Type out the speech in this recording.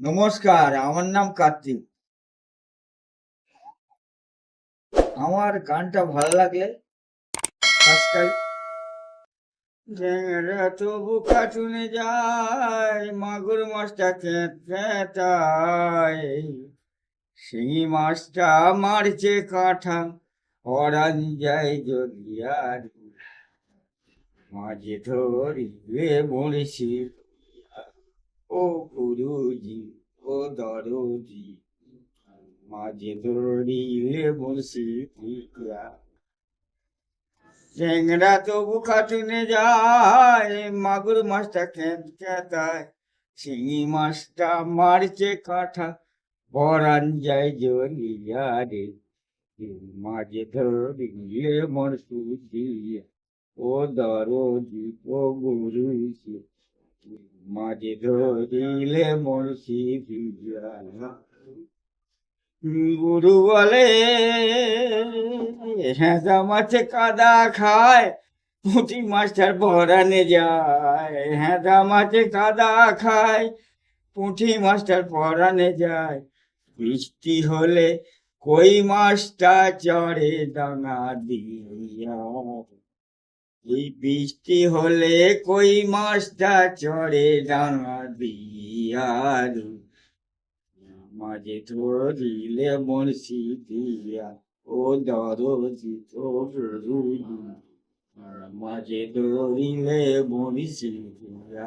নমস্কার, আমার নাম কার্তিক। আমার গানটা ভালো লাগলে সাবস্ক্রাইব। ঝ্যাংরা তবু কাটুনে যায়, মাগুর মাছটা চেঁচায়, শিঙি মাছটা মারছে কাঁঠা, অরান যায় জলিয়ার, মাঝে ধরিলে বড়শি, ও গুরুজি, ও দরজি, মাঝে ধরিলে বড়শি দিয়া। চ্যাংড়া তবু কাটুনে যায়, মাগুর মাছটা খেতায়, শিঙি মাছটা মারছে কাঁঠা, পরান যায় জ্বলিয়া রে, মাঝে ধরিলে মরসু দিয়ে, ও দরজি, ও গুরুজি, মাঝে ধরিলে মরসি দিয়া। গুরু বলে হেঁচা মাছে কাদা খায়, পুঁটি মাছটার পরানে যায়, হেঁচা মাছে কাদা খায়, পুঁটি মাছটার পরানে যায়, বৃষ্টি হলে কই মাছটা চড়ে ডাঙা দিয়া, এই বৃষ্টি হলে কই মাছটা চড়ে ডাঙা দিয়া, মাঝে ধরিলে বড়শি দিয়া, ও দরজি, ও গুরুজি, মাঝে ধরিলে বড়শি দিয়া।